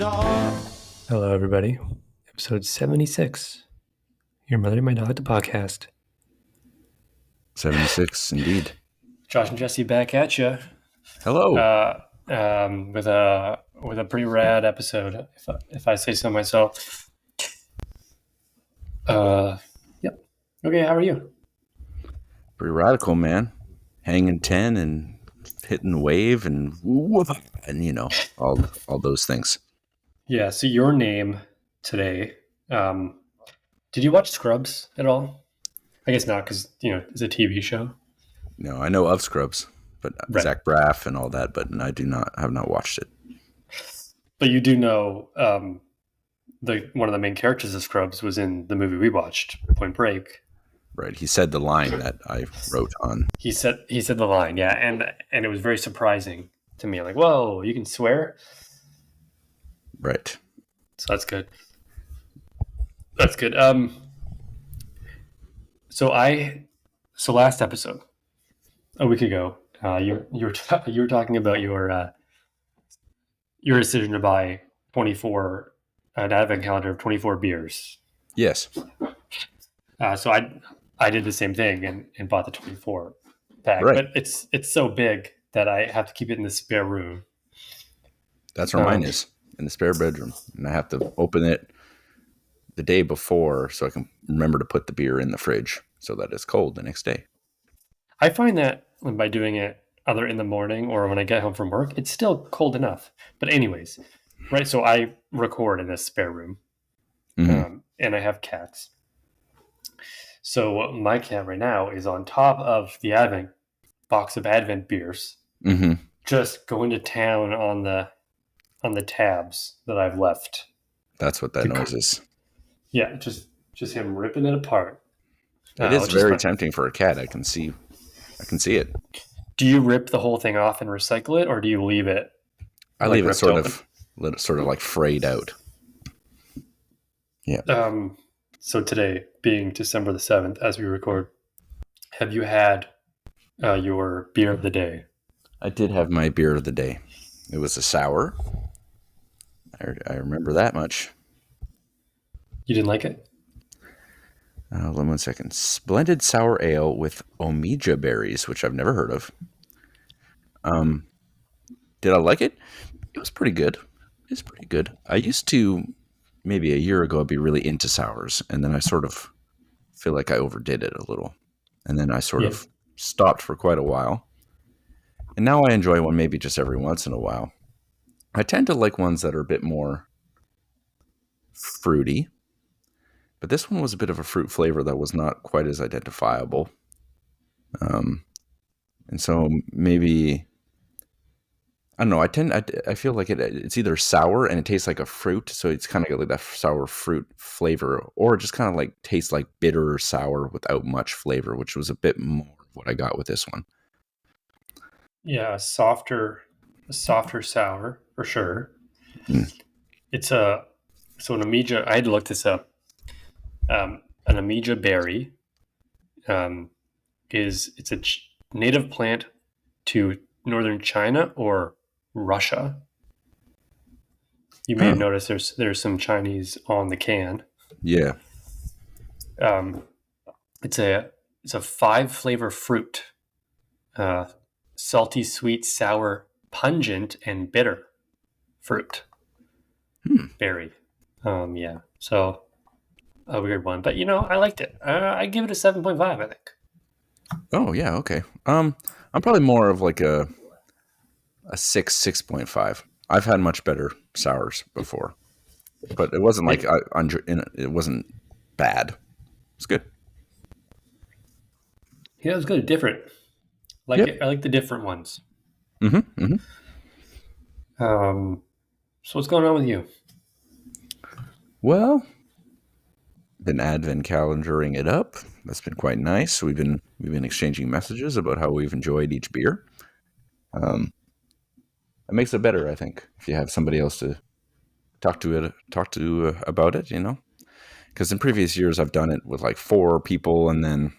dog. Hello, everybody. Episode 76. Your Mother and My Dog, the podcast. 76, indeed. Josh and Jesse back at you. Hello. With a pretty rad episode, if I say so myself. Yep. Okay, how are you? Pretty radical, man. Hanging 10 and hitting the wave and you know, all those things. Yeah, so your name today, did you watch Scrubs at all? I guess not, because, it's a TV show. No, I know of Scrubs, but Right. Zach Braff and all that, but I have not watched it. But you do know one of the main characters of Scrubs was in the movie we watched, Point Break. Right. He said the line that I wrote on. He said the line, yeah, and it was very surprising to me. I'm like, whoa, you can swear? Right. So that's good. That's good. So last episode, a week ago, you were talking about your decision to buy an advent calendar of 24 beers. Yes. So I did the same thing and bought the 24 pack, Right. but it's so big that I have to keep it in the spare room. That's where mine is, in the spare bedroom. And I have to open it the day before so I can remember to put the beer in the fridge so that it's cold the next day. I find that by doing it either in the morning or when I get home from work, it's still cold enough. But anyways, right, so I record in this spare room, and I have cats. So my cat right now is on top of the Advent box of Advent beers, just going to town on the tabs that I've left. That's what that noise is. Yeah, just him ripping it apart. It is very tempting for a cat. I can see it. Do you rip the whole thing off and recycle it, or do you leave it? I leave it sort of like frayed out. Yeah. So today, being December the 7th, as we record, have you had your beer of the day? I did have my beer of the day. It was a sour. I remember that much. You didn't like it? Hold on 1 second. Splendid sour ale with omega berries, which I've never heard of. Did I like it? It was pretty good. It's pretty good. I used to, maybe a year ago, be really into sours, and then I sort of feel like I overdid it a little. And then I sort of stopped for quite a while. And now I enjoy one maybe just every once in a while. I tend to like ones that are a bit more fruity. But this one was a bit of a fruit flavor that was not quite as identifiable. And so maybe, I don't know, I feel like it's either sour and it tastes like a fruit, so it's kind of got like that sour fruit flavor, or it just kind of like tastes like bitter sour without much flavor, which was a bit more what I got with this one. Yeah, a softer sour for sure. It's an omega. I had to look this up. An omega berry it's a native plant to northern China or Russia. You may have noticed there's some Chinese on the can. Yeah. It's a 5-flavor fruit. Salty, sweet, sour, pungent, and bitter fruit. Berry. Yeah. So a weird one, but I liked it. I give it a 7.5, I think. Oh yeah, okay. I'm probably more of like a 6.5. I've had much better sours before, but it wasn't like it wasn't bad. It's good. Yeah, it was good. Different. I like the different ones. So what's going on with you? Well, been advent calendaring it up. That's been quite nice. We've been exchanging messages about how we've enjoyed each beer. It makes it better, I think, if you have somebody else to talk to about it, because in previous years I've done it with like 4 people, and then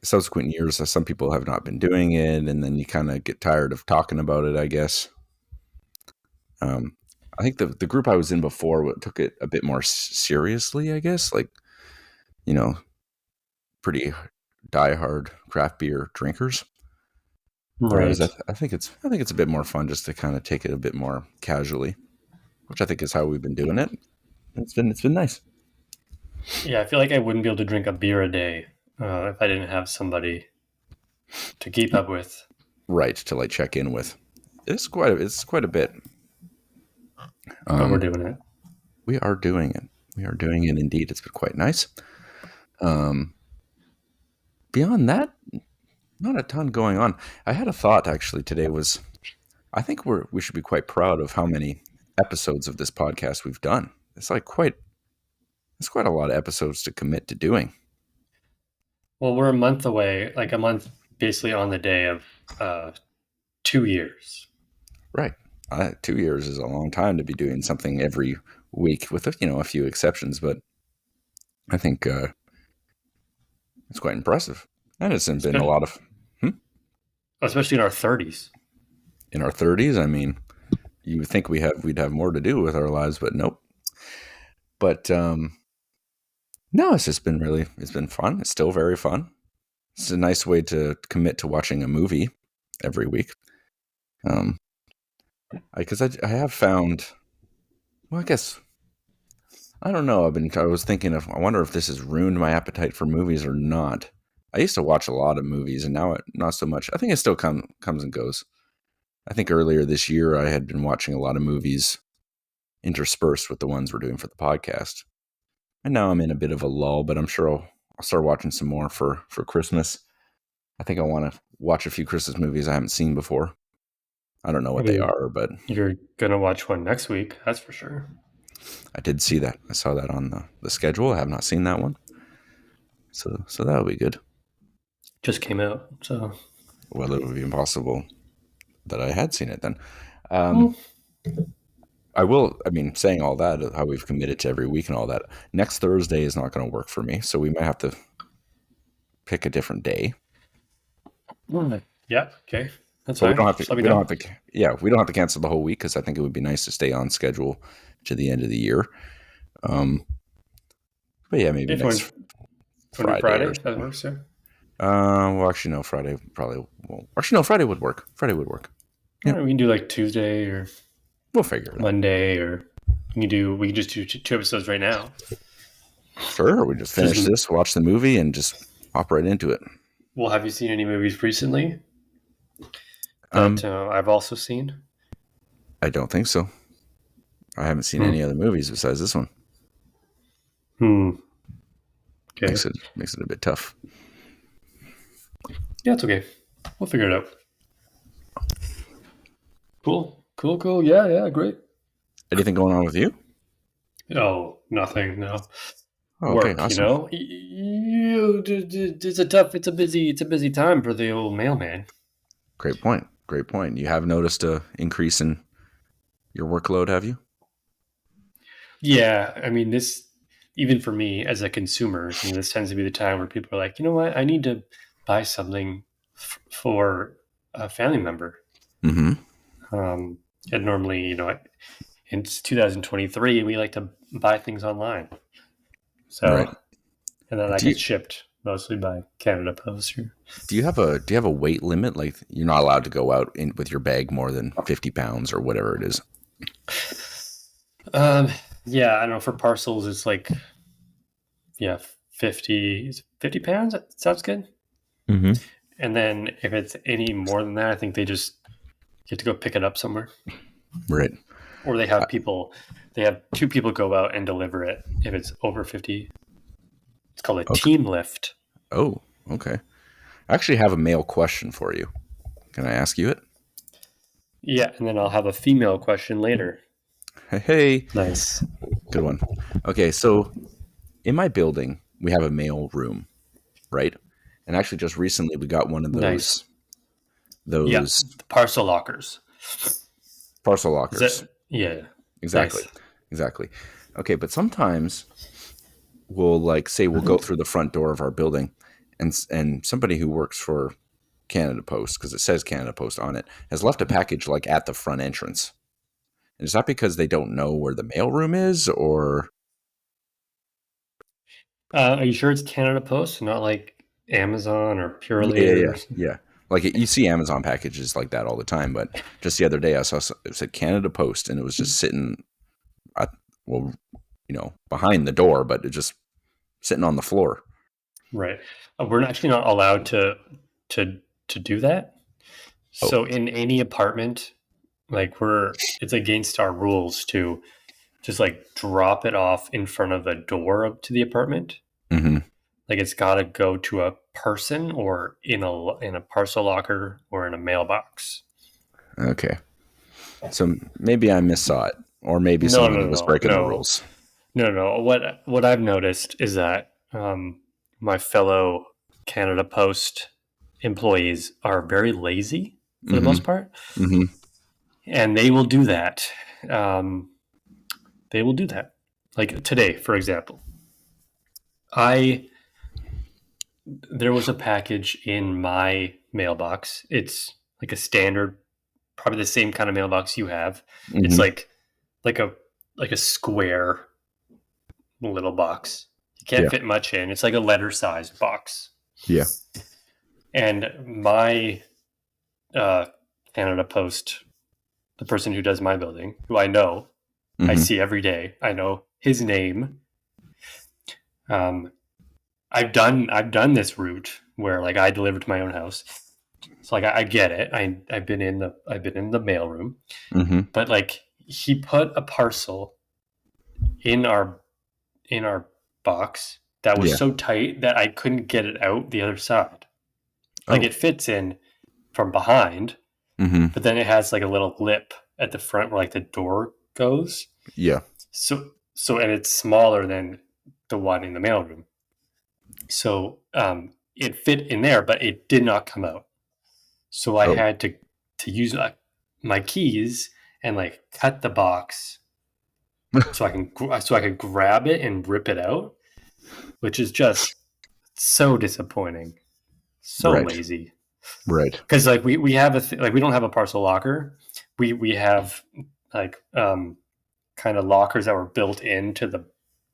subsequent years some people have not been doing it, and then you kind of get tired of talking about it, I guess. I think the group I was in before took it a bit more seriously, I guess, like, you know, pretty diehard craft beer drinkers. Whereas Right. I think it's a bit more fun just to kind of take it a bit more casually, which I think is how we've been doing it. It's been nice. Yeah, I feel like I wouldn't be able to drink a beer a day if I didn't have somebody to keep up with. Right, to like check in with. It's quite a bit. But we're doing it. We are doing it. We are doing it indeed. It's been quite nice. Beyond that, not a ton going on. I had a thought actually today was I think we should be quite proud of how many episodes of this podcast we've done. It's quite a lot of episodes to commit to doing. Well, we're a month away, like a month basically on the day of 2 years. Right. 2 years is a long time to be doing something every week with a few exceptions, but I think it's quite impressive. And it's been a lot of Especially in our 30s. in our 30s. I mean, you would think we'd have more to do with our lives, but nope. But no, it's been fun. It's still very fun. It's a nice way to commit to watching a movie every week. Because I have found, well, I guess, I don't know. I was thinking I wonder if this has ruined my appetite for movies or not. I used to watch a lot of movies, and now not so much. I think it still comes and goes. I think earlier this year I had been watching a lot of movies interspersed with the ones we're doing for the podcast. And now I'm in a bit of a lull, but I'm sure I'll start watching some more for Christmas. I think I want to watch a few Christmas movies I haven't seen before. I don't know what they are, but you're gonna watch one next week, that's for sure. I did see that. I saw that on the schedule. I have not seen that one, so that'll be good. Just came out, so Well, it would be impossible that I had seen it then. I will. I mean, saying all that, how we've committed to every week and all that. Next Thursday is not going to work for me, so we might have to pick a different day. Yeah. Okay. That's but fine. we don't have to. We don't have to. Yeah, we don't have to cancel the whole week because I think it would be nice to stay on schedule to the end of the year. But yeah, maybe next Friday. That works. Yeah. Well, actually, no. Friday probably won't. Actually, no. Friday would work. Friday would work. Yeah. We can do like Tuesday or we'll figure it Monday, or we can just do 2 episodes right now. Sure. We just finish this, watch the movie, and just hop right into it. Well, have you seen any movies recently that I've also seen? I don't think so. I haven't seen any other movies besides this one. Okay. Makes it a bit tough. Yeah, it's okay. We'll figure it out. Cool. Yeah, great. Anything going on with you? Oh, nothing. No. Oh, okay, work, awesome. It's a busy time for the old mailman. Great point. You have noticed a increase in your workload, have you? Yeah, I mean, this, even for me as a consumer, this tends to be the time where people are like, you know what, I need to buy something for a family member. Mm-hmm. And normally, it's 2023, and we like to buy things online. So, right. And then that gets shipped mostly by Canada Post here. Do you have a weight limit? Like, you're not allowed to go out with your bag more than 50 pounds or whatever it is. Yeah, I don't know. For parcels, it's like, 50 pounds. That sounds good. Mm-hmm. And then if it's any more than that, I think you have to go pick it up somewhere. Right. Or they have 2 people go out and deliver it if it's over 50. It's called a team lift. Oh, okay. I actually have a male question for you. Can I ask you it? Yeah, and then I'll have a female question later. Hey. Nice. Good one. Okay, so in my building, we have a mail room, right? And actually just recently we got one of those. Nice. Those parcel lockers. Parcel lockers. Yeah. Exactly. Nice. Exactly. Okay, but sometimes we'll go through the front door of our building and somebody who works for Canada Post, because it says Canada Post on it, has left a package like at the front entrance. Is that because they don't know where the mailroom is, or Are you sure it's Canada Post, not like Amazon or yeah, yeah, Purely or yeah, something? yeah. Like you see Amazon packages like that all the time, but just the other day I saw it said Canada Post, and it was just sitting, at, well, behind the door, but it just sitting on the floor. Right. We're actually not allowed to to do that. Oh, So in any apartment, like it's against our rules to just like drop it off in front of a door up to the apartment. mm-hmm. Like it's got to go to a person or in a parcel locker or in a mailbox. Okay. So maybe I missaw it, or maybe No, somebody no, was no, breaking the no, rules. no, no. What I've noticed is that my fellow Canada Post employees are very lazy for the Mm-hmm. most part, Mm-hmm. and they will do that. Um, they will do that. Like today, for example, I there was a package in my mailbox. It's like a standard, probably the same kind of mailbox you have. It's Mm-hmm. like a like a square little box. You can't Yeah. fit much in. It's like a letter sized box. Yeah. And my uh, Canada Post, the person who does my building, who I know, I Mm-hmm. see every day. I know his name. Um, I've done this route where like I deliver to my own house. So like I get it. I've been in the mailroom, Mm-hmm. but like he put a parcel in our box that was Yeah. so tight that I couldn't get it out the other side. Like Oh. it fits in from behind, Mm-hmm. but then it has like a little lip at the front where like the door goes. Yeah. And it's smaller than the one in the mailroom. So it fit in there, but it did not come out. So I Oh. had to use my keys and like cut the box so I could grab it and rip it out, which is just so disappointing, so Right. lazy. Right. Because like we have like we don't have a parcel locker. We have like kind of lockers that were built into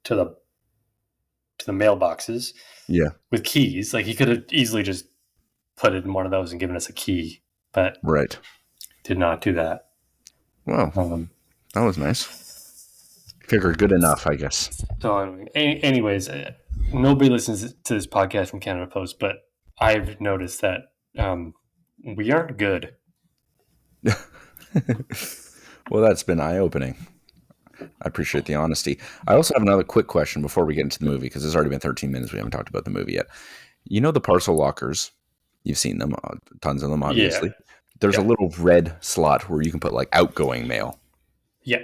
to the to the mailboxes Yeah. with keys. Like he could have easily just put it in one of those and given us a key, but Right. did not do that. Well, Um, that was nice. Figure good enough, I guess. so, anyways, nobody listens to this podcast from Canada Post, but I've noticed that we aren't good. Well, that's been eye-opening. I appreciate the honesty. I also have another quick question before we get into the movie, because it's already been 13 minutes. We haven't talked about the movie yet. You know the parcel lockers? You've seen them, tons of them, Yeah, obviously. There's a yeah, little red slot where you can put like outgoing mail. yeah.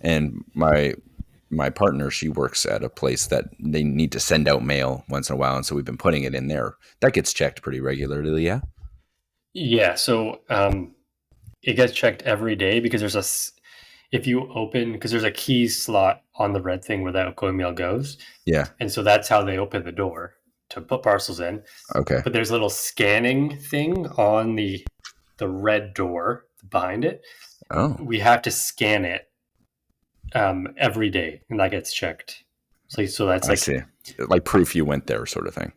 And my partner, she works at a place that they need to send out mail once in a while, and so we've been putting it in there. That gets checked pretty regularly, yeah. Yeah, so it gets checked every day because if you open because there's a key slot on the red thing where the outgoing mail goes, Yeah. and so that's how they open the door to put parcels in. Okay. But there's a little scanning thing on the red door behind it. Oh, We have to scan it every day, and that gets checked. So that's I like see. Like proof you went there, sort of thing.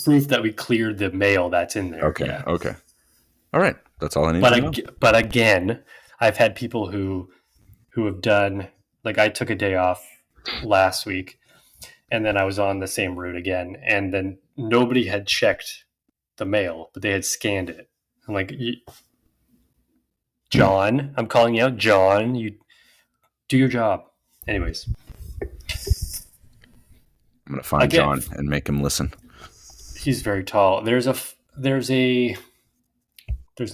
proof that we cleared the mail that's in there. Okay. Yeah. Okay. All right. That's all I need But to know. but again, I've had people who have done like I took a day off last week and then I was on the same route again and then nobody had checked the mail, but they had scanned it. I'm like, Hmm. John, I'm calling you out, John, you do your job. Anyways, I'm gonna I find get John and make him listen. he's very tall. There's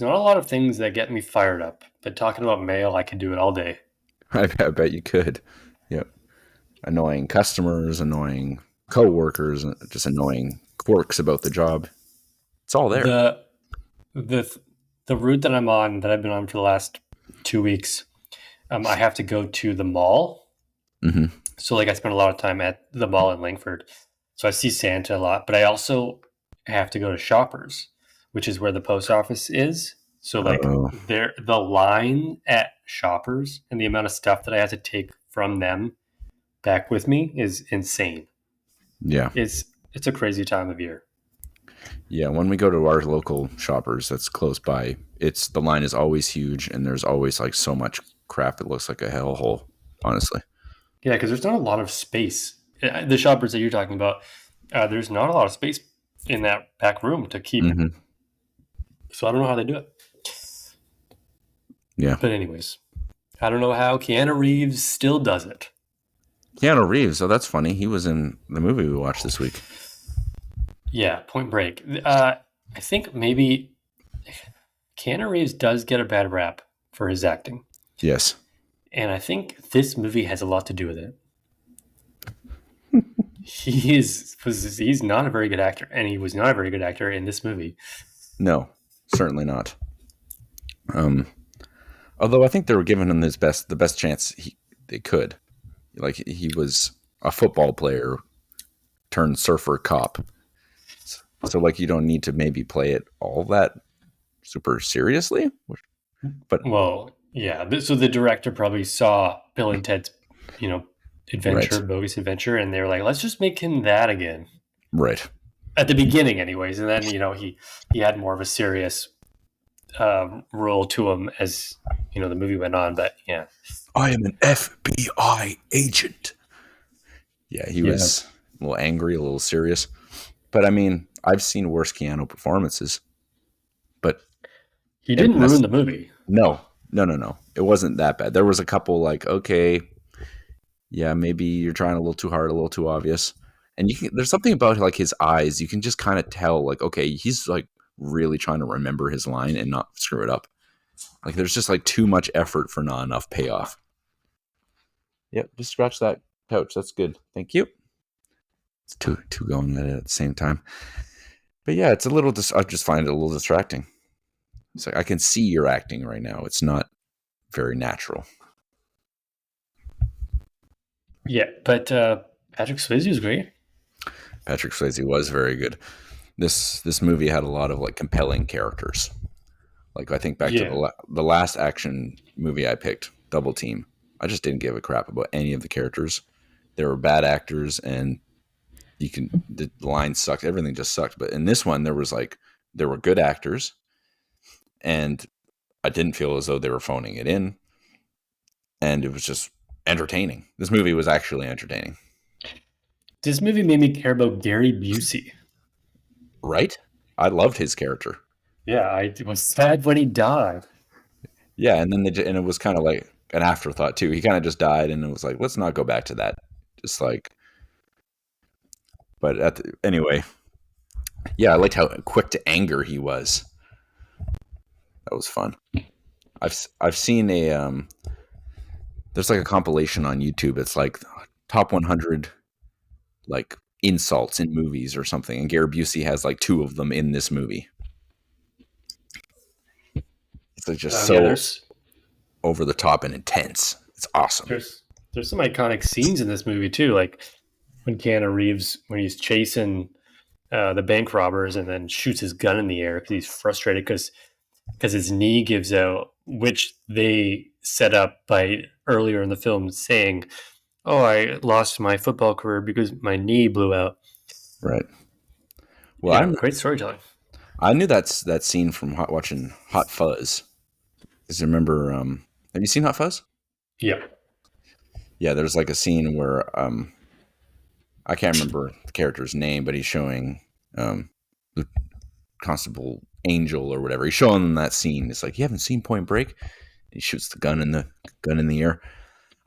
not a lot of things that get me fired up, but talking about mail, I can do it all day. I bet you could. Yep. Annoying customers, annoying coworkers, just annoying quirks about the job. It's all there. The the the route that I'm on that I've been on for the last 2 weeks, I have to go to the mall. Hmm. So like I spend a lot of time at the mall in Langford. So I see Santa a lot, but I also have to go to Shoppers, which is where the post office is. So like Oh, the line at Shoppers and the amount of stuff that I have to take from them back with me is insane. yeah. It's a crazy time of year. Yeah, when we go to our local Shoppers that's close by, it's the line is always huge and there's always like so much crap it looks like a hellhole, honestly. Yeah, because there's not a lot of space. The Shoppers that you're talking about, there's not a lot of space in that back room to keep. Hmm. So I don't know how they do it. Yeah. But anyways, I don't know how Keanu Reeves still does it. Keanu Reeves, oh, that's funny. He was in the movie we watched this week. Yeah, Point Break. I think maybe Keanu Reeves does get a bad rap for his acting. Yes. And I think this movie has a lot to do with it. He's not a very good actor, and he was not a very good actor in this movie. No, certainly not. Um, Although I think they were giving him the best chance they could. Like he was a football player turned surfer cop. So like you don't need to maybe play it all that super seriously. But Well, yeah. So the director probably saw Bill and Ted's, you know, right, bogus adventure, and they were like, let's just make him that again right. at the beginning, anyways. And then he had more of a serious role to him as the movie went on. But yeah, I am an FBI agent. Yeah, he yeah, was a little angry, a little serious. But I mean, I've seen worse Keanu performances. But he and didn't ruin that's the movie. no, no, no, no. It wasn't that bad. There was a couple like, okay, yeah, maybe you're trying a little too hard, a little too obvious. And there's something about like his eyes. You can just kind of tell, like, okay, he's like really trying to remember his line and not screw it up. Like there's just like too much effort for not enough payoff. Yep, just scratch that couch. That's good. Thank you. It's two going at it at the same time. But yeah, it's a little. I just find it a little distracting. It's like I can see you're acting right now. It's not very natural. Yeah, but Patrick Swayze was great. Patrick Swayze was very good. This movie had a lot of like compelling characters. Like I think back to Yeah, the last action movie I picked, Double Team. I just didn't give a crap about any of the characters. They were bad actors, and the line sucked. Everything just sucked. But in this one, there were good actors, and I didn't feel as though they were phoning it in, and it was just entertaining. This movie was actually entertaining, this movie made me care about Gary Busey. right? I loved his character. Yeah, I was sad when he died. Yeah, and then and it was kind of like an afterthought too. He kind of just died, and it was like, let's not go back to that. Just like, but anyway, yeah, I liked how quick to anger he was. That was fun. I've seen there's like a compilation on YouTube. It's like top 100 like insults in movies or something, and Gary Busey has like two of them in this movie. It's like just Yeah, so over the top and intense. It's awesome. there's some iconic scenes in this movie too, like when Keanu Reeves when he's chasing the bank robbers and then shoots his gun in the air because he's frustrated because his knee gives out, which they set up by earlier in the film saying, "Oh, I lost my football career because my knee blew out." Right. Well, Great storytelling. I knew that scene from watching Hot Fuzz. Because remember, have you seen Hot Fuzz? Yeah. Yeah, there's like a scene where I can't remember the character's name, but he's showing the Constable Angel or whatever. He's showing them that scene. It's like, you haven't seen Point Break? He shoots the gun in the air.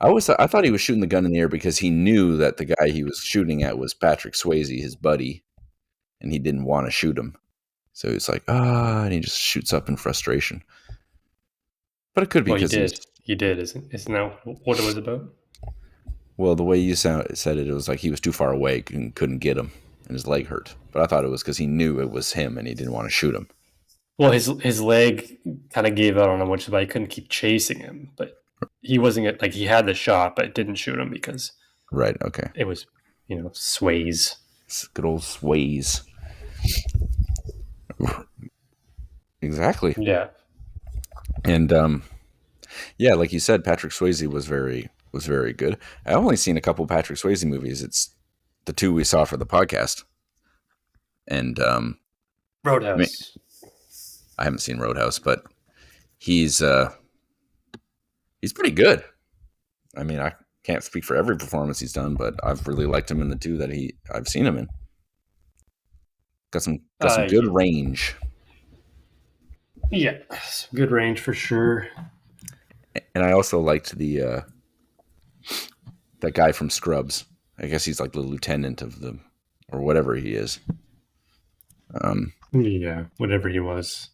I thought he was shooting the gun in the air because he knew that the guy he was shooting at was Patrick Swayze, his buddy, and he didn't want to shoot him. So he's like, and he just shoots up in frustration. But it could be Well, he because did. He did. Isn't that what it was about? well, the way you said it was like he was too far away and couldn't get him, and his leg hurt. But I thought it was because he knew it was him and he didn't want to shoot him. Well, his leg kind of gave out on him, which is why he couldn't keep chasing him. But he wasn't like he had the shot, but it didn't shoot him because Right. Okay. it was Swayze. It's good old Sways. Exactly. Yeah. And yeah, like you said, Patrick Swayze was very good. I've only seen a couple Patrick Swayze movies. It's the two we saw for the podcast, and I mean, Roadhouse. I haven't seen Roadhouse, but he's he's pretty good. I mean, I can't speak for every performance he's done, but I've really liked him in the two that I've seen him in. Got some good Yeah, range. yeah, some good range for sure. And I also liked the that guy from Scrubs. I guess he's like the lieutenant of the or whatever he is. Yeah, whatever he was,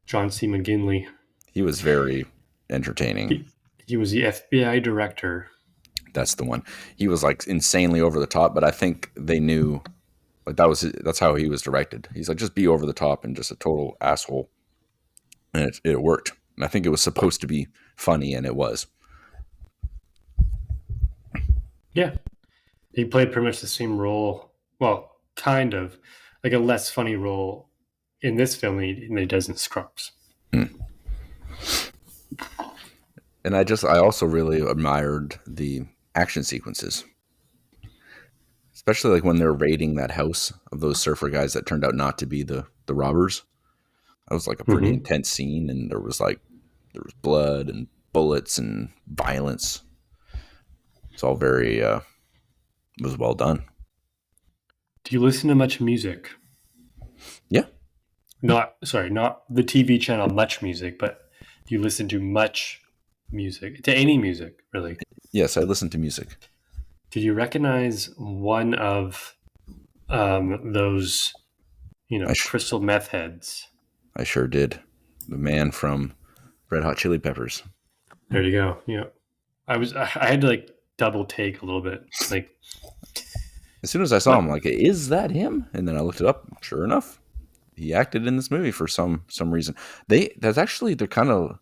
John C. McGinley. He was very entertaining. He was the FBI director. That's the one. He was like insanely over the top, but I think they knew like that's how he was directed. He's like just be over the top and just a total asshole, and it worked. And I think it was supposed to be funny, and it was. Yeah, he played pretty much the same role. Well, kind of like a less funny role in this film than he does in Scrubs. Mm. And I also really admired the action sequences, especially like when they're raiding that house of those surfer guys that turned out not to be the robbers. That was like a pretty Mm-hmm. intense scene, and there was blood and bullets and violence. It's all very was well done. Do you listen to much music? Yeah. Not the TV channel Much Music, but do you listen to much music? To any music, really? Yes, I listen to music. Did you recognize one of those, crystal meth heads? I sure did. The man from Red Hot Chili Peppers. There you go. Yeah, I had to like double take a little bit. Like, as soon as I saw him, like, is that him? And then I looked it up. Sure enough, he acted in this movie for some reason. They're kind of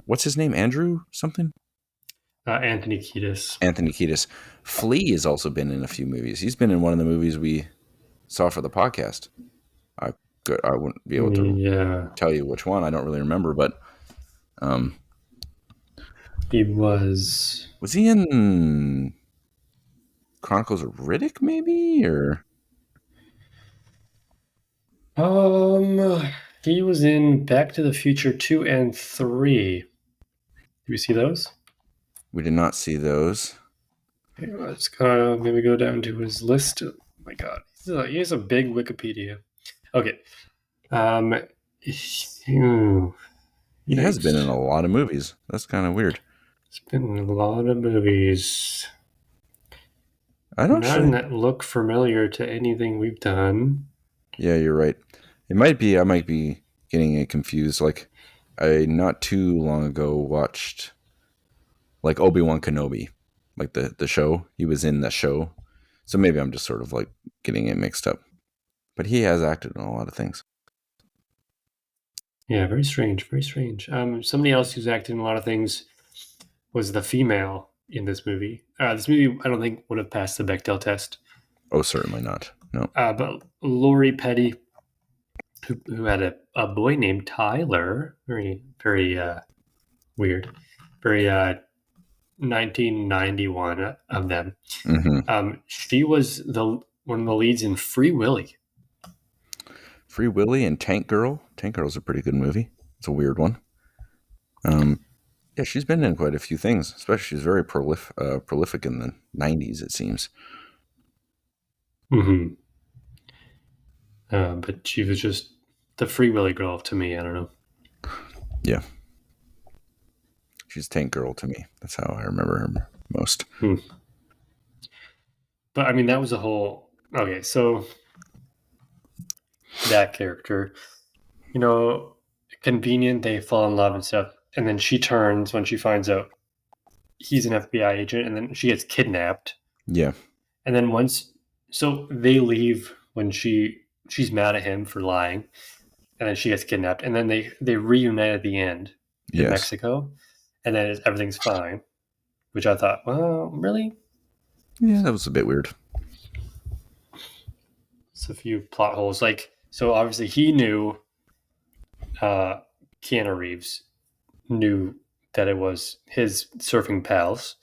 what's his name? Andrew something? Anthony Kiedis. Anthony Kiedis. Flea has also been in a few movies. He's been in one of the movies we saw for the podcast. I wouldn't be able to tell you which one. I don't really remember, but he was he in Chronicles of Riddick, maybe? Or he was in Back to the Future 2 and 3. Do you see those? We did not see those. Okay, let's maybe go down to his list. Oh my God, he has a big Wikipedia. Okay. He has been in a lot of movies. That's kind of weird. He's been in a lot of movies. None that look familiar to anything we've done. Yeah, you're right. I might be getting it confused. Like, I not too long ago watched like Obi-Wan Kenobi, like the show. He was in the show. So maybe I'm just sort of like getting it mixed up. But he has acted in a lot of things. Yeah, very strange, very strange. Somebody else who's acted in a lot of things was the female in this movie. This movie, I don't think, would have passed the Bechdel test. Oh, certainly not. No. But Lori Petty, who had a boy named Tyler, very, very weird, very 1991 of them. Mm-hmm. She was one of the leads in Free Willy. Free Willy and Tank Girl. Tank Girl's a pretty good movie. It's a weird one. Yeah, she's been in quite a few things. Especially, she's very prolific in the 90s, it seems. Mm-hmm. But she was just the Free Willy girl to me. I don't know. Yeah. She's Tank Girl to me. That's how I remember her most. But I mean, that was a whole... Okay, so that character, convenient, they fall in love and stuff. And then she turns when she finds out he's an FBI agent, and then she gets kidnapped. Yeah. And then so they leave when she's mad at him for lying, and then she gets kidnapped, and then they reunite at the end in Mexico, and then everything's fine, which I thought, well, really? Yeah, that was a bit weird. It's a few plot holes. Like, so obviously he knew Keanu Reeves knew that it was his surfing pals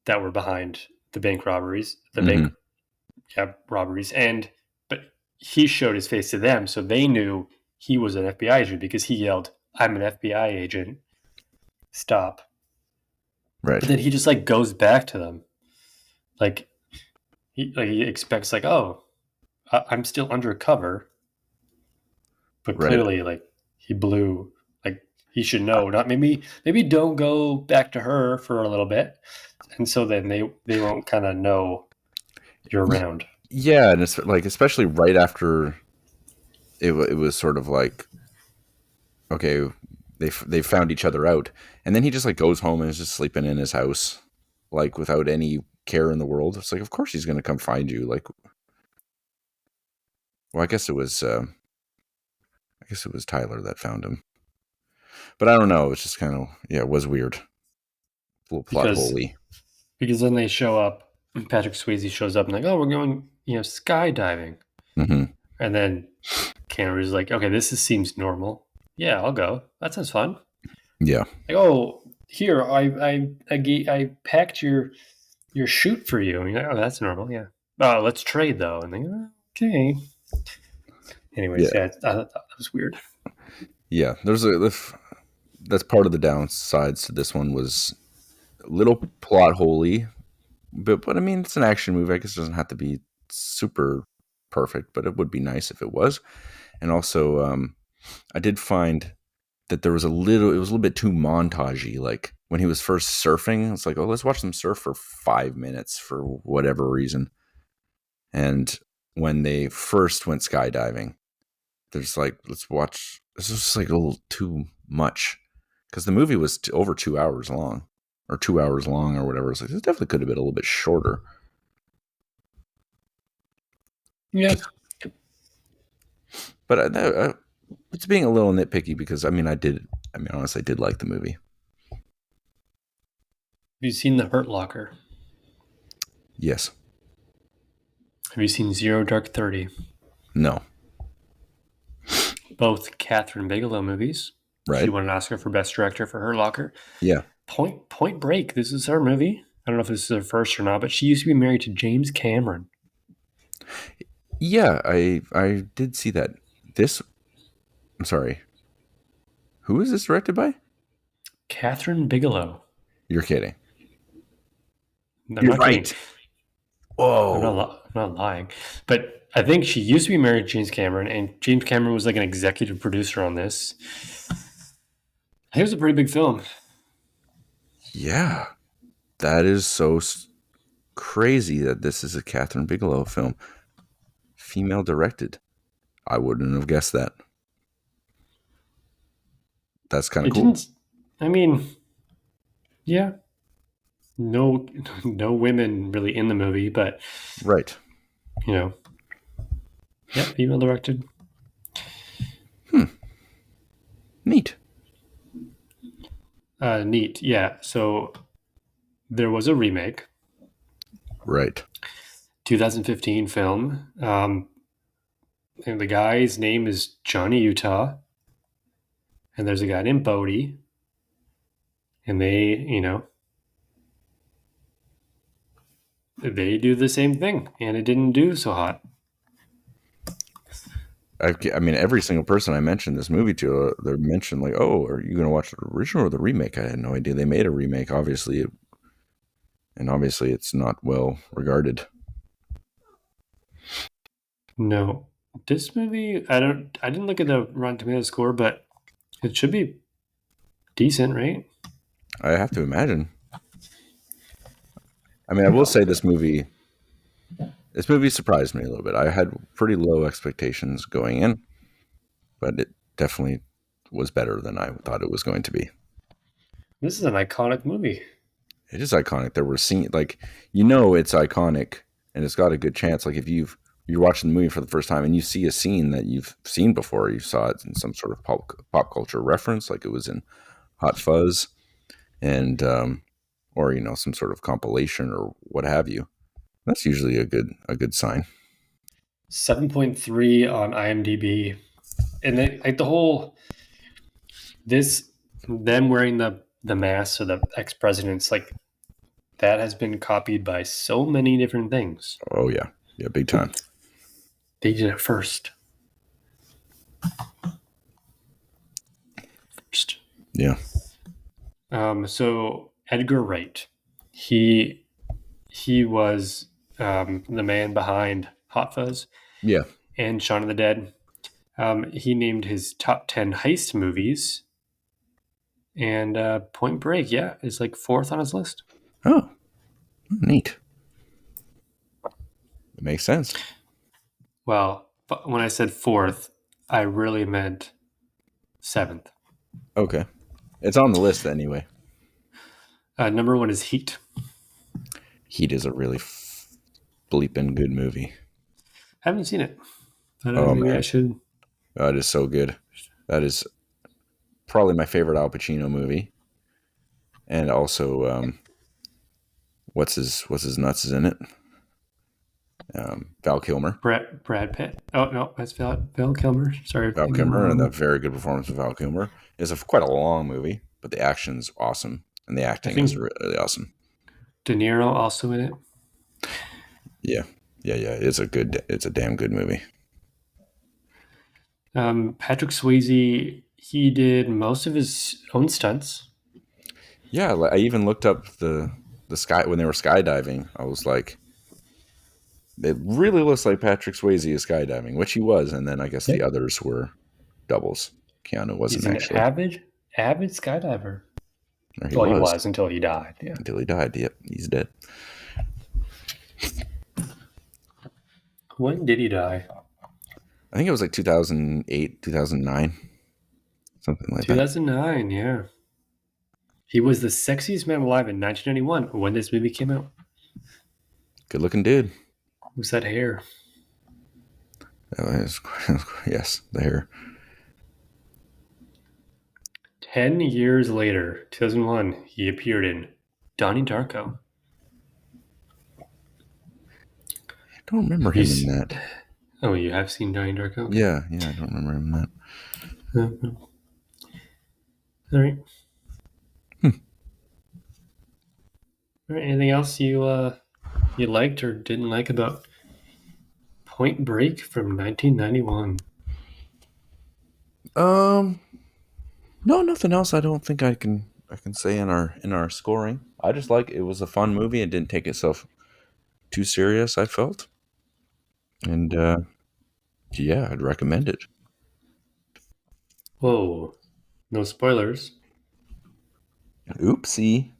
that were behind the bank robberies, Mm-hmm. robberies, and but he showed his face to them, so they knew he was an FBI agent because he yelled, "I'm an FBI agent, stop!" But Right. then he just like goes back to them, like he expects like, "Oh, I'm still undercover," but Right. clearly like he blew. Like he should know. Not maybe don't go back to her for a little bit, and so then they won't kind of know you're Y- around. Yeah, and it's like especially right after it was sort of like okay, they found each other out, and then he just like goes home and is just sleeping in his house, like without any care in the world. It's like, of course he's gonna come find you. Like, well, I guess it was Tyler that found him, but I don't know. It's just kind of yeah, it was weird, a little plot because holy. because then they show up. Patrick Swayze shows up and like, oh, we're going, skydiving, Mm-hmm. and then Cameron's like, okay, seems normal. Yeah, I'll go. That sounds fun. Yeah, Like, oh, here, I packed your chute for you. And you're like, oh, that's normal. Yeah. Let's trade though. And then okay. Anyways, yeah, yeah, I thought that was weird yeah. That's part of the downsides to this one was a little plot holy, but I mean it's an action movie. I guess it doesn't have to be super perfect, but it would be nice if it was. And also, I did find that it was a little bit too montagey. Like when he was first surfing, it's like, oh, let's watch them surf for 5 minutes for whatever reason. And when they first went skydiving, there's like, let's watch. This is just like a little too much because the movie was over 2 hours long or 2 hours long or whatever. It's like, this definitely could have been a little bit shorter. yeah. Have But it's being a little nitpicky because honestly, I did like the movie. you seen The Hurt Locker? Yes. Have you seen Zero Dark 30? No. Both Catherine Bigelow movies. She Right. won an Oscar for Best Director for Hurt Locker. Yeah. Point Break. This is her movie. I don't know if this is her first or not, but she used to be married to James Cameron. Yeah. I did see that. This. I'm sorry. Who is this directed by? Catherine Bigelow. You're kidding. I'm You're not kidding. right. Whoa. I'm not lying. But I think she used to be married to James Cameron, and James Cameron was like an executive producer on this. It was a pretty big film. Yeah. That is so crazy that this is a Catherine Bigelow film, female directed. I wouldn't have guessed that. That's kind of It cool. didn't. I mean, yeah, no, no women really in the movie, but Right. you know, yeah, female directed. Hmm. Neat. Neat. Yeah. So there was a remake, Right. 2015 film. And the guy's name is Johnny Utah, and there's a guy named Bodie, and they do the same thing, and it didn't do so hot. I mean, every single person I mentioned this movie to, they're mentioned like, "Oh, are you going to watch the original or the remake?" I had no idea they made a remake. Obviously, it's not well regarded. No, this movie, I didn't look at the Rotten Tomatoes score, but it should be decent, right? I have to imagine. I mean, I will say this movie. This movie surprised me a little bit. I had pretty low expectations going in, but it definitely was better than I thought it was going to be. This is an iconic movie. It is iconic. There were scenes like it's iconic, and it's got a good chance. Like if you're watching the movie for the first time and you see a scene that you've seen before, you saw it in some sort of pop culture reference, like it was in Hot Fuzz, and or some sort of compilation or what have you. That's usually a good sign. 7.3 on IMDb, and like the whole this them wearing the mask of the ex presidents, like that has been copied by so many different things. Oh yeah, yeah, big time. They did it first. First. Yeah, So Edgar Wright, he he was the man behind Hot Fuzz yeah. and Shaun of the Dead. He named his top 10 heist movies, and Point Break, yeah, is like fourth on his list. Oh, neat. It makes sense. Well, but when I said fourth, I really meant seventh. Okay, it's on the list anyway. Number one is Heat. Heat is a really bleeping good movie. Haven't seen it, but Oh maybe I man, should. that is so good. That is probably my favorite Al Pacino movie, and also what's his nuts is in it. Val Kilmer. Brad Pitt. Oh no, that's Val Kilmer. Sorry, Val Kilmer, and that very good performance of Val Kilmer. It's quite a long movie, but the action's awesome, and the I acting is think really awesome. De Niro also in it. Yeah, yeah, yeah. It's a damn good movie. Patrick Swayze, he did most of his own stunts. Yeah, I even looked up the sky when they were skydiving. I was like, it really looks like Patrick Swayze is skydiving, which he was, and then I guess the Yep. others were doubles. Keanu He's wasn't an actually, avid skydiver. or he Well, he was was until he died. Yeah. until he died. Yep, he's dead. When did he die? I think it was like 2008, 2009, something like that. 2009. Yeah. He was the sexiest man alive in 1991 when this movie came out. Good looking dude. Who's that hair? That was, yes, the hair. 10 years later, 2001, he appeared in Donnie Darko. I don't remember him in that. Oh, you have seen Donnie Darko? Okay. Yeah, I don't remember him in that. All right. Hmm. All right. Anything else you liked or didn't like about Point Break from 1991? No, nothing else. I don't think I can say in our scoring. I just like it was a fun movie and didn't take itself too serious. I felt, and yeah, I'd recommend it. Whoa. No spoilers. Oopsie.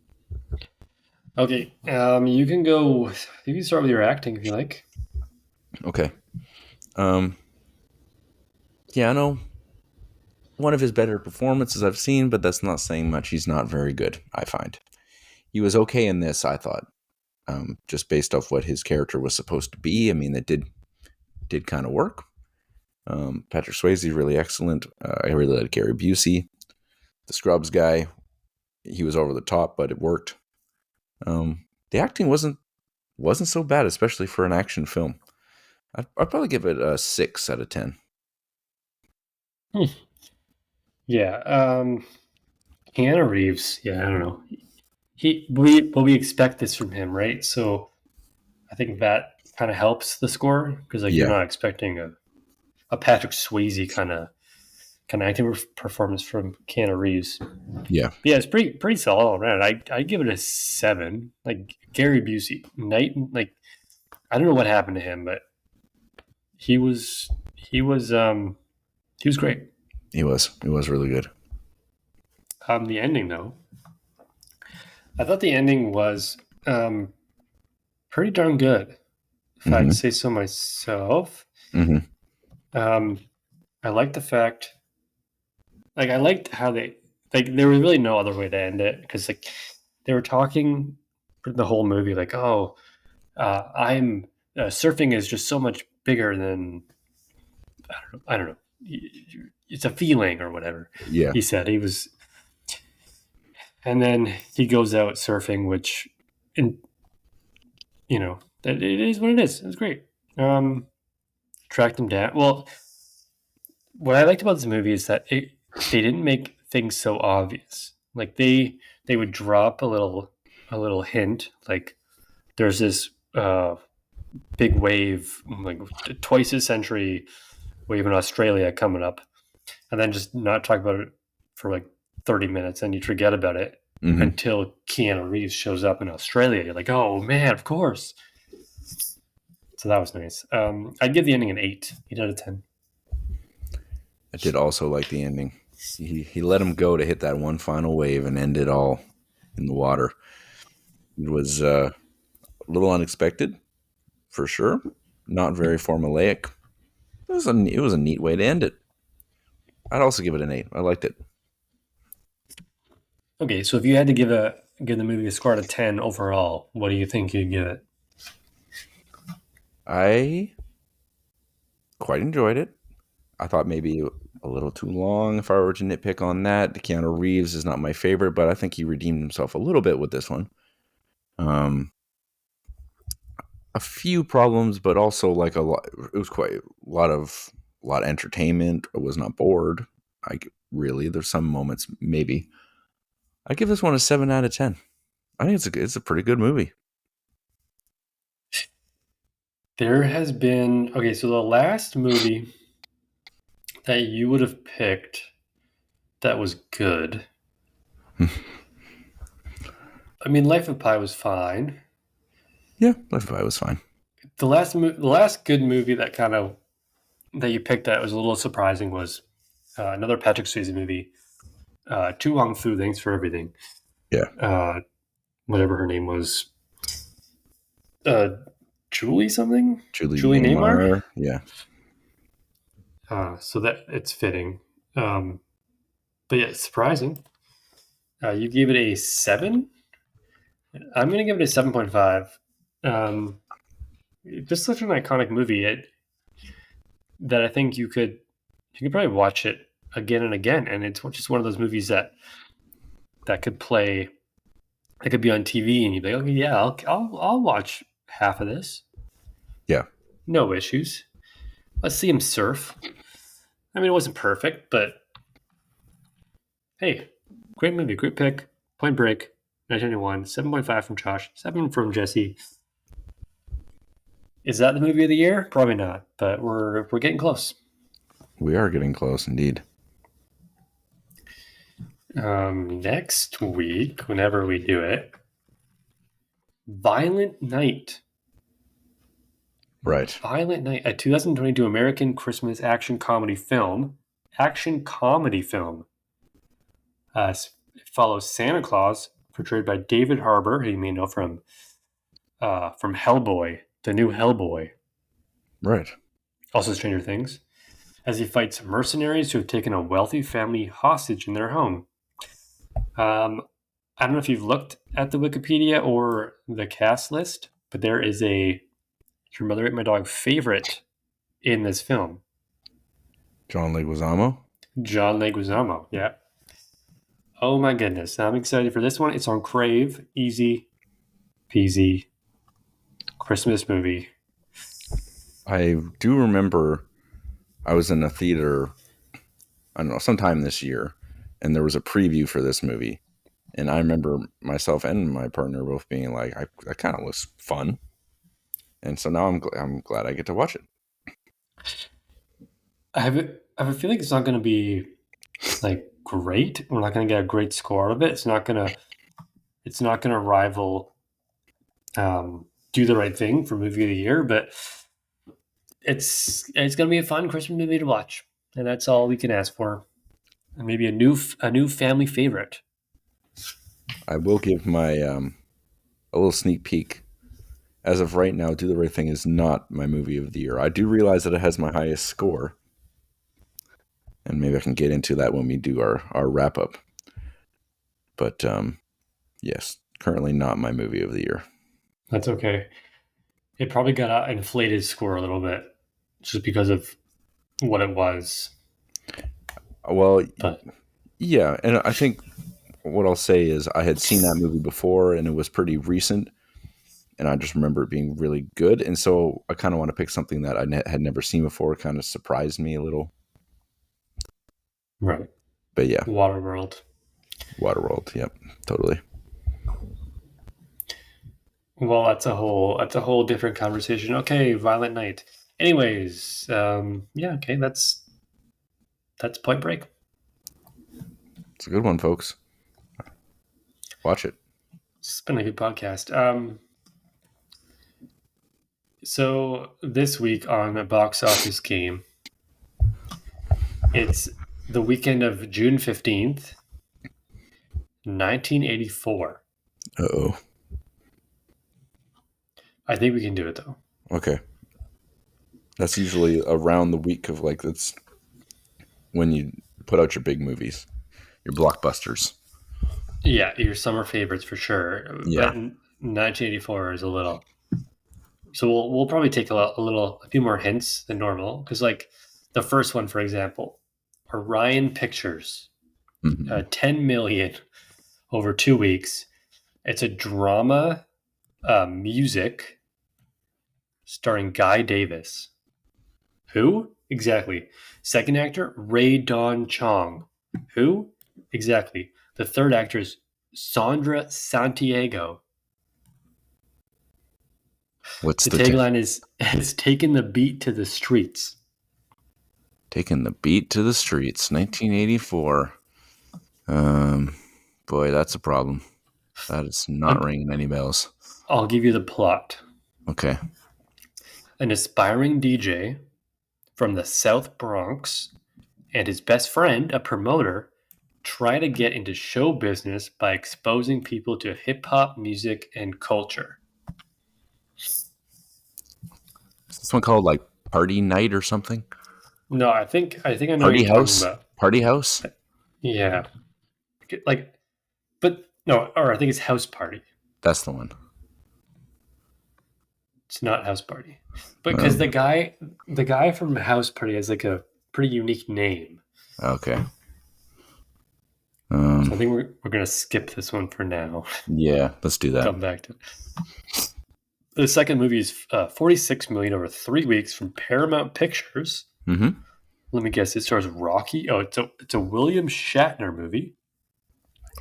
Okay. You can go. You can start with your acting if you like. Okay. Um. Yeah, I know one of his better performances I've seen, but that's not saying much. He's not very good. I find he was okay in this. I thought, just based off what his character was supposed to be. I mean, that did kind of work. Patrick Swayze really excellent. I really like Gary Busey, the Scrubs guy. He was over the top, but it worked. The acting wasn't so bad, especially for an action film. I'd probably give it a 6 out of 10. Yeah. Keanu Reeves. Yeah. I don't know. We expect this from him, right? So I think that kind of helps the score because like you're Yeah, not expecting a Patrick Swayze kind of acting performance from Keanu Reeves. yeah, Yeah, it's pretty solid all around. I give it a 7. Like Gary Busey, like I don't know what happened to him, but he was he was um he was great. he was really good. The ending though, I thought the ending was pretty darn good. If I Hmm. say so myself. Hmm. Um, I like the fact, like I liked how they like there was really no other way to end it because like they were talking for the whole movie like oh I'm surfing is just so much bigger than I don't know it's a feeling or whatever Yeah, he said he was and then he goes out surfing which in you know that it is what it is it's great tracked him down well what I liked about this movie is that they didn't make things so obvious. Like they would drop a little hint, like there's this big wave, like twice a century wave in Australia coming up, and then just not talk about it for like 30 minutes, and you forget about it Mm-hmm. until Keanu Reeves shows up in Australia. You're like, oh man, of course. So that was nice. I'd give the ending an 8 out of 10. I did also like the ending. He let him go to hit that one final wave and end it all in the water. It was a little unexpected, for sure. Not very formulaic. It was a neat way to end it. I'd also give it an 8. I liked it. Okay, so if you had to give the movie a score out of 10 overall, what do you think you'd give it? I quite enjoyed it. I thought maybe a little too long if I were to nitpick on that. Keanu Reeves is not my favorite, but I think he redeemed himself a little bit with this one. A few problems, but also like a lot. It was quite a lot of entertainment. I was not bored. Really, there's some moments maybe. I give this one a 7 out of 10. I think it's a pretty good movie. There has been okay, so the last movie that you would have picked that was good. I mean, Life of Pi was fine. Yeah, Life of Pi was fine. The last good movie that you picked that was a little surprising was another Patrick Swayze movie, Tu Wong Fu. Thanks for everything. Yeah, Whatever her name was, uh, Julie something, Julie Julie Neymar. Newmar. Yeah, So that it's fitting. But yeah, it's surprising. You gave it a 7. I'm going to give it a 7.5. Just such an iconic movie that I think you could probably watch it again and again, and it's just one of those movies that could play, that could be on TV, and you'd be like, okay, yeah, I'll watch half of this, yeah. no issues. Let's see him surf. I mean, it wasn't perfect, but hey, great movie, great pick. Point Break, 1991, 7.5 from Josh, 7 from Jesse. Is that the movie of the year? Probably not, but we're getting close. We are getting close indeed. Next week, whenever we do it, Violent Night. Right. Violent Night, a 2022 American Christmas action comedy film. Action comedy film. It follows Santa Claus, portrayed by David Harbour, who you may know from Hellboy, the new Hellboy. Right. Also Stranger Things, as he fights mercenaries who have taken a wealthy family hostage in their home. I don't know if you've looked at the Wikipedia or the cast list, but there is a Your Mother Ate My Dog favorite in this film. John Leguizamo. John Leguizamo, yeah. Oh my goodness, I'm excited for this one. It's on Crave, easy peasy Christmas movie. I do remember I was in a theater, I don't know, sometime this year, and there was a preview for this movie. And I remember myself and my partner both being like, that kind of looks fun. And so now I'm glad I get to watch it. I have a feeling it's not going to be like great. We're not going to get a great score out of it. It's not going to rival Do the Right Thing for movie of the year, but it's going to be a fun Christmas movie to watch, and that's all we can ask for. And maybe a new family favorite. I will give my a little sneak peek. As of right now, Do the Right Thing is not my movie of the year. I do realize that it has my highest score, and maybe I can get into that when we do our wrap up. But yes, currently not my movie of the year. That's okay. It probably got an inflated score a little bit just because of what it was. Well, But yeah, and I think what I'll say is I had seen that movie before, and it was pretty recent, and I just remember it being really good. And so I kind of want to pick something that I had never seen before. It kind of surprised me a little. right. But yeah, Waterworld. Waterworld. Yep, totally. Well, that's a whole different conversation. Okay, Violent Night. Anyways, yeah, okay, that's Point Break. It's a good one, folks. Watch it. It's been a good podcast. So this week on a Box Office Game, it's the weekend of June 15th, 1984. Uh-oh. I think we can do it though. Okay. That's usually around the week of like that's when you put out your big movies, your blockbusters. Yeah, your summer favorites for sure. Yeah. But 1984 is a little. So we'll probably take a few more hints than normal because like the first one, for example, Orion Pictures, Mm-hmm. 10 million over 2 weeks. It's a drama, music starring Guy Davis. Who exactly? Second actor Ray Don Chong. Who exactly? The third actor is Sandra Santiago. What's The the tagline is "It's taken the beat to the streets." taking the beat to the streets? 1984. Boy, that's a problem. That is not I'll, ringing any bells. I'll give you the plot. Okay. An aspiring DJ from the South Bronx and his best friend, a promoter, try to get into show business by exposing people to hip hop music and culture. Is this one called like Party Night or something? No, I think I know what Party you're talking House? about. Party House? Yeah, like, but no, or I think it's House Party. That's the one. It's not House Party, but because Um, the guy from House Party has like a pretty unique name. okay. So I think we're gonna skip this one for now. Yeah, let's do that. Come back to it. The second movie is 46 million over 3 weeks from Paramount Pictures. Mm-hmm. Let me guess. It stars Rocky. Oh, it's a William Shatner movie.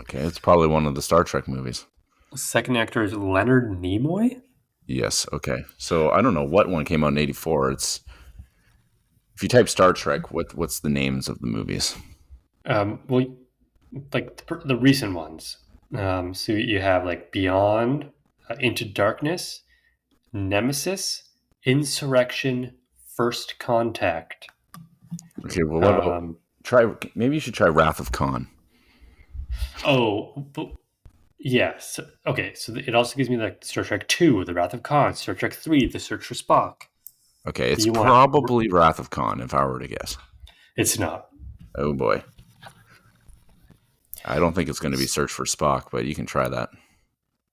Okay, it's probably one of the Star Trek movies. The second actor is Leonard Nimoy. Yes. Okay. So I don't know what one came out in '84. It's if you type Star Trek, what's the names of the movies? Well, like the recent ones. So you have like Beyond, Into Darkness, Nemesis, Insurrection, First Contact. Okay. Well, what about try? Maybe you should try Wrath of Khan. Oh, yes. Okay, so it also gives me like Star Trek 2, The Wrath of Khan, Star Trek 3, The Search for Spock. Okay, Do it's you want? probably Wrath of Khan if I were to guess. It's not. Oh boy. I don't think it's going to be Search for Spock, but you can try that.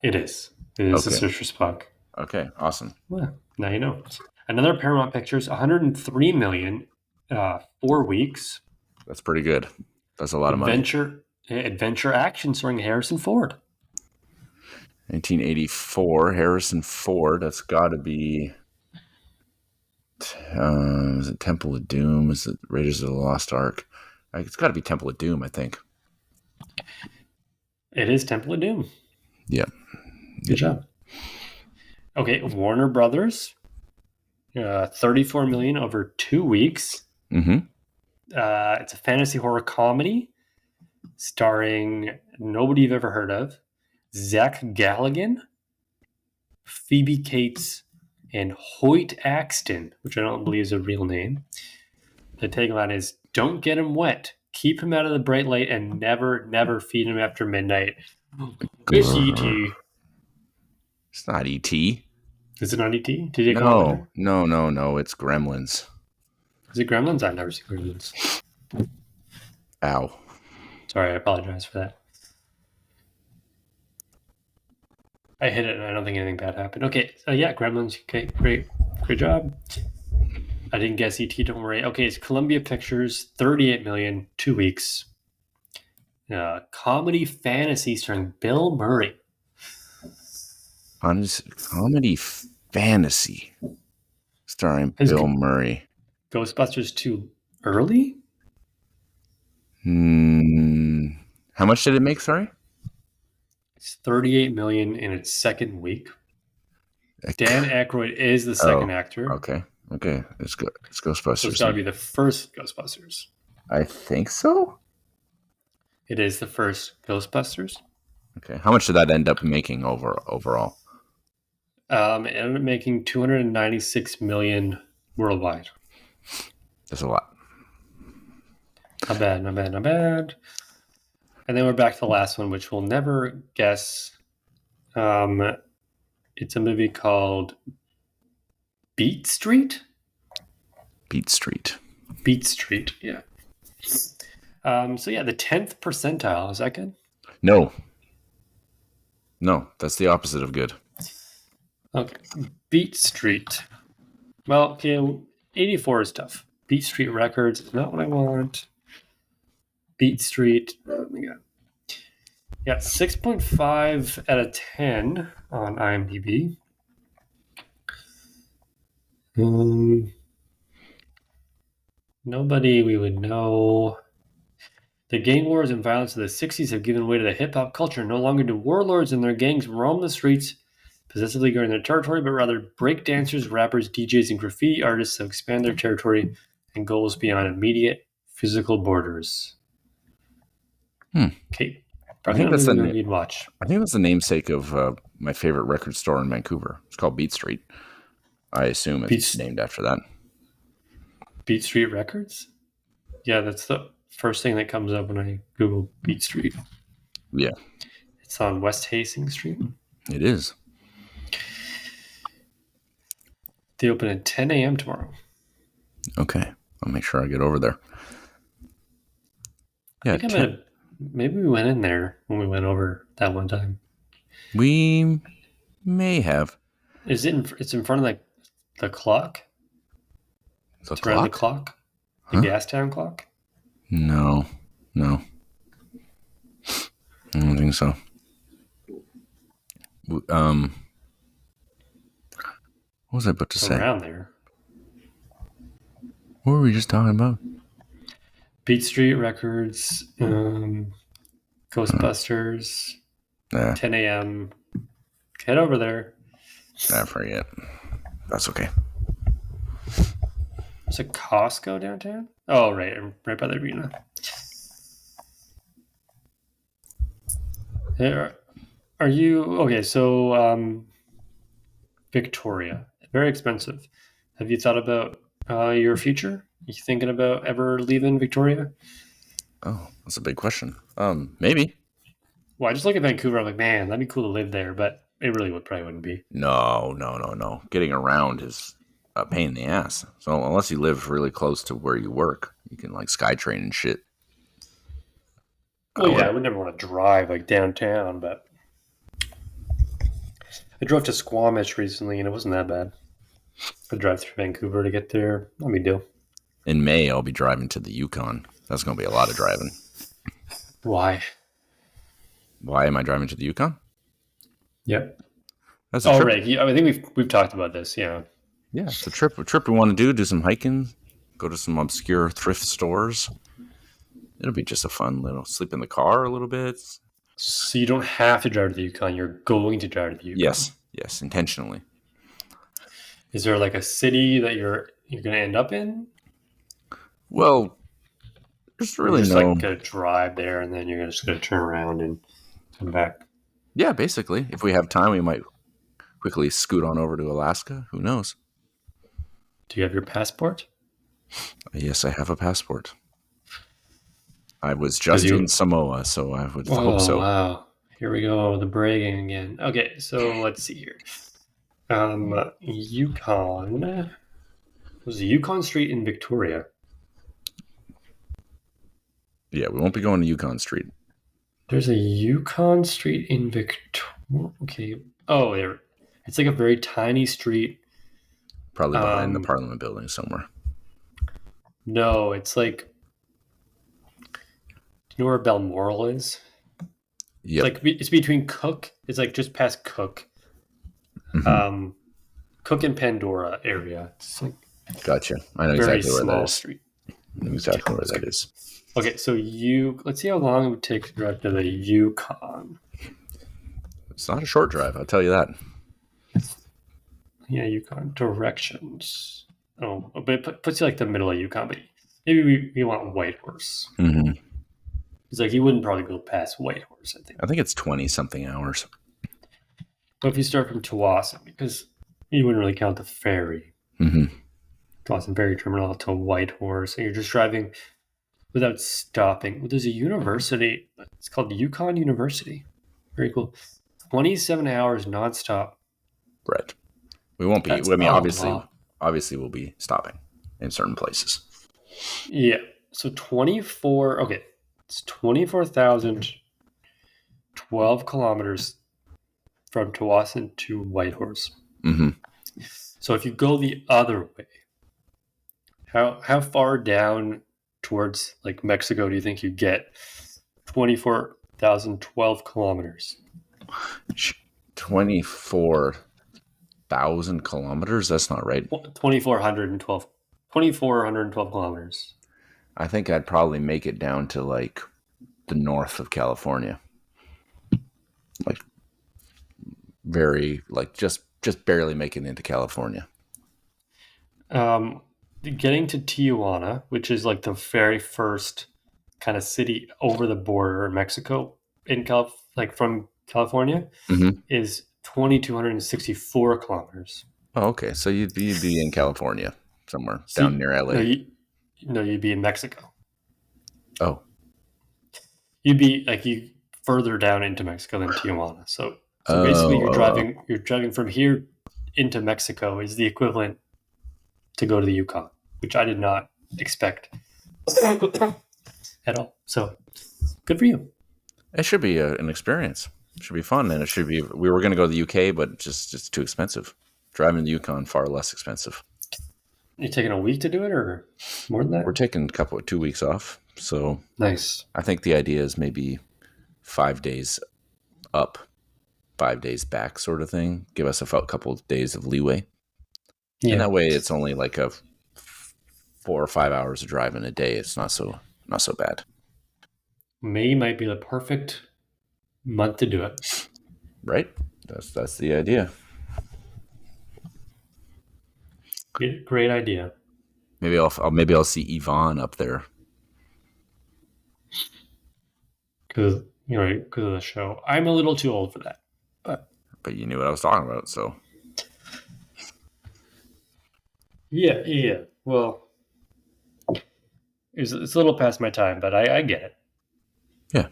It is. It is The Okay. Search for Spock. Okay, awesome. Well, now you know. Another Paramount Pictures, 103 million, 4 weeks. That's pretty good. That's a lot of money. Adventure action starring Harrison Ford. 1984, Harrison Ford. That's got to be. Is it Temple of Doom? Is it Raiders of the Lost Ark? It's got to be Temple of Doom, I think. It is Temple of Doom. Yeah. Good job. Okay, Warner Brothers, 34 million over 2 weeks. Mm-hmm. It's a fantasy horror comedy starring nobody you've ever heard of, Zach Galligan, Phoebe Cates, and Hoyt Axton, which I don't believe is a real name. The tagline is "Don't get him wet. Keep him out of the bright light and never feed him after midnight." It's E.T. It's not E.T. Is it not E.T.? Did you call it? No. It's Gremlins. Is it Gremlins? I've never seen Gremlins. Ow. Sorry, I apologize for that. I hit it and I don't think anything bad happened. Okay, yeah, Gremlins. Okay, great job. I didn't guess ET, don't worry. Okay, it's Columbia Pictures, 38 million, 2 weeks. Comedy fantasy starring Bill Murray. Comedy fantasy starring Bill Murray. Ghostbusters too early? Hmm. How much did it make? Sorry. It's 38 million in its second week. Dan Aykroyd is the second Oh, actor. okay. Okay. It's good. It's So it's Ghostbusters. got to be the first Ghostbusters. I think so. It is the first Ghostbusters. Okay. How much did that end up making overall? It ended up making 296 million worldwide. That's a lot. Not bad, not bad, not bad. And then we're back to the last one, which we'll never guess. It's a movie called Beat Street. Beat Street. Beat Street, yeah. So yeah, the 10th percentile. Is that good? No. No, that's the opposite of good. Okay. Beat Street. Well, okay, 84 is tough. Beat Street Records is not what I want. Beat Street. Oh my god. Yeah, 6.5 out of 10 on IMDb. Nobody we would know. The gang wars and violence of the 60s have given way to the hip-hop culture. No longer do warlords and their gangs roam the streets, possessively guarding their territory, but rather breakdancers, rappers, DJs, and graffiti artists have expanded their territory and goals beyond immediate physical borders. Okay. I think that's you'd watch. I think that's the namesake of my favorite record store in Vancouver. It's called Beat Street. I assume it's named after that. Beat Street Records? Yeah, that's the first thing that comes up when I Google Beat Street. Yeah. It's on West Hastings Street. It is. They open at 10 a.m. tomorrow. Okay. I'll make sure I get over there. Yeah. Maybe we went in there when we went over that one time. We may have. It's in front of the clock? It's around the clock? The Gastown clock? No. I don't think so. What was I about to say? Around there. What were we just talking about? Beat Street Records, Ghostbusters, 10 a.m. Head over there. I forget. That's okay. There's a Costco downtown? Oh, right by the arena. Are you... Okay, so Victoria. Very expensive. Have you thought about your future? Are you thinking about ever leaving Victoria? Oh, that's a big question. Maybe. Well, I just look at Vancouver. I'm like, man, that'd be cool to live there, but it really probably wouldn't be. No. Getting around is a pain in the ass. So unless you live really close to where you work, you can like SkyTrain and shit. Well, I would never want to drive like downtown, but I drove to Squamish recently, and it wasn't that bad. I drive through Vancouver to get there. Not a big deal. In May, I'll be driving to the Yukon. That's going to be a lot of driving. Why? Why am I driving to the Yukon? Yep. That's a trip. Right. I think we've talked about this. Yeah. Yeah, it's a trip. A trip we want to do some hiking, go to some obscure thrift stores. It'll be just a fun little sleep in the car a little bit. So you don't have to drive to the Yukon. You're going to drive to the Yukon. Yes, intentionally. Is there like a city that you're going to end up in? Well, there's really just no... like going to drive there and then you're just going to turn around and come back. Yeah, basically. If we have time, we might quickly scoot on over to Alaska. Who knows? Do you have your passport? Yes, I have a passport. I was just in Samoa, so I would hope so. Wow. Here we go, the bragging again. Okay, so let's see here. Yukon. There's a Yukon Street in Victoria. Yeah, we won't be going to Yukon Street. There's a Yukon Street in Victoria. Okay. Oh, there. It's like a very tiny street. Probably behind the Parliament building somewhere. No, it's like... Do you know where Balmoral is? Yeah. It's between Cook. It's like just past Cook. Mm-hmm. Cook and Pandora area. It's like gotcha. I know exactly where that is. Street. I know exactly where that is. Okay, so let's see how long it would take to drive to the Yukon. It's not a short drive, I'll tell you that. Yeah, Yukon directions. Oh, but it puts you like the middle of Yukon, but maybe we want Whitehorse. Mm-hmm. It's like you wouldn't probably go past Whitehorse, I think. I think it's 20-something hours. But if you start from Tawasin, because you wouldn't really count the ferry, Mm-hmm. Tawasin Ferry Terminal to Whitehorse, and you're just driving without stopping. Well, there's a university. It's called Yukon University. Very cool. 27 hours nonstop. Right. We won't be. That's I mean, a obviously, lot. we'll be stopping in certain places. Yeah. So 24. Okay. It's 24,012 kilometers from Tawasin to Whitehorse. Mm-hmm. So if you go the other way, how far down towards like Mexico do you think you get? 24,012 kilometers. 24,000 kilometers? That's not right. 2,412 kilometers. I think I'd probably make it down to like the north of California. Like very, like just barely making it into California. Getting to Tijuana, which is like the very first kind of city over the border in Mexico, from California, Mm-hmm. is 2,264 kilometers. Oh, okay. So you'd be in California somewhere So down near LA. you'd be in Mexico. Oh, You'd be like you further down into Mexico than Tijuana. So basically, you're driving from here into Mexico is the equivalent to go to the Yukon, which I did not expect at all. So good for you. it should be an experience. It should be fun, and it should be. We were going to go to the UK, but just too expensive. Driving to the Yukon far less expensive. You taking a week to do it, or more than that? We're taking 2 weeks off, so Nice. I think the idea is maybe 5 days up, 5 days back, sort of thing. Give us a couple of days of leeway, and that way it's only like a 4 or 5 hours of driving a day. It's not so bad. May might be the perfect month to do it. Right? That's the idea. Great idea. Maybe I'll see Yvonne up there. Because of the show. I'm a little too old for that. But you knew what I was talking about, so. Yeah. Well, it's a little past my time, but I get it. Yeah.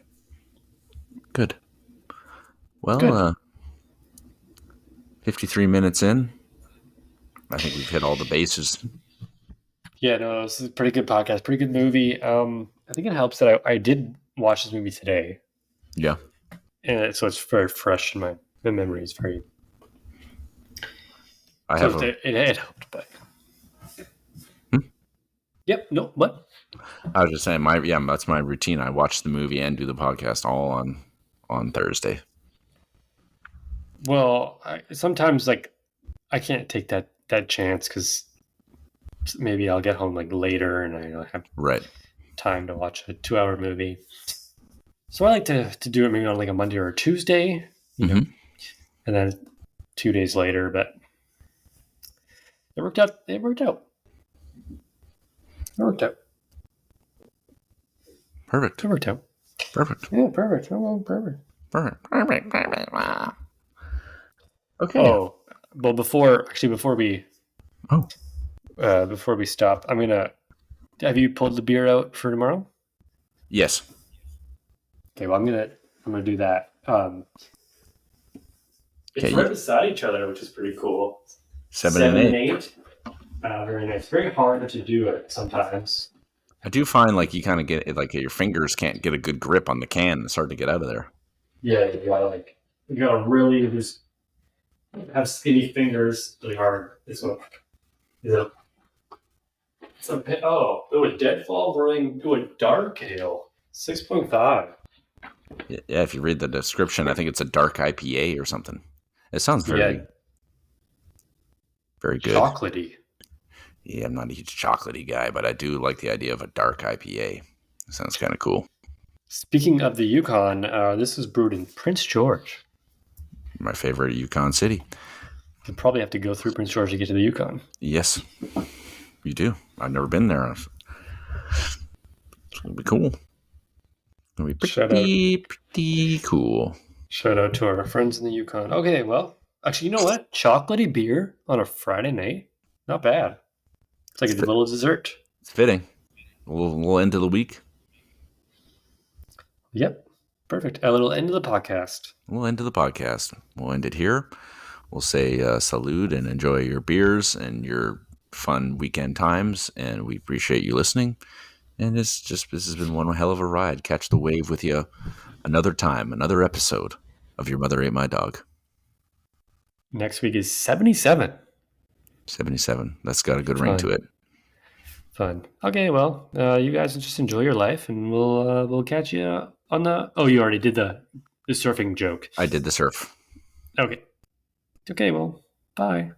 Good. Well, Good. 53 minutes in. I think we've hit all the bases. Yeah, no, this is a pretty good podcast, pretty good movie. I think it helps that I did watch this movie today. Yeah. And so it's very fresh in my memory. It's very. It helped, but. Yep. No. What? I was just saying, that's my routine. I watch the movie and do the podcast all on Thursday. Well, sometimes I can't take that chance because maybe I'll get home like later and I don't have time to watch a 2-hour movie. So I like to do it maybe on like a Monday or a Tuesday, and then 2 days later. But it worked out. It worked out. Perfect. It worked out. Perfect. Yeah, perfect. Oh, perfect. Perfect. Okay. Oh, well, before we stop, I'm gonna. Have you pulled the beer out for tomorrow? Yes. Okay. Well, I'm gonna do that. It's right beside each other, which is pretty cool. 7 and 8. Very nice. Very hard to do it sometimes. I do find like you kind of get like your fingers can't get a good grip on the can. It's hard to get out of there. Yeah, you gotta really just have skinny fingers. Really hard. This one is a Deadfall Brewing a dark ale, 6.5. Yeah, if you read the description, I think it's a dark IPA or something. It sounds very good. Chocolatey. Yeah, I'm not a huge chocolatey guy, but I do like the idea of a dark IPA. Sounds kind of cool. Speaking of the Yukon, this is brewed in Prince George. My favorite Yukon city. You probably have to go through Prince George to get to the Yukon. Yes, you do. I've never been there. It's going to be cool. It's going to be pretty cool. Shout out to our friends in the Yukon. Okay, well, actually, you know what? Chocolatey beer on a Friday night? Not bad. It's like a little dessert. It's fitting. We'll end of the week. Yep. Perfect. A little end of the podcast. We'll end it here. We'll say salud and enjoy your beers and your fun weekend times. And we appreciate you listening. And this has been one hell of a ride. Catch the wave with you another time, another episode of Your Mother Ate My Dog. Next week is 77. 77. That's got a good ring to it. Fun. Okay, well, you guys just enjoy your life, and we'll catch you on the... Oh, you already did the surfing joke. I did the surf. Okay. Okay, well, bye.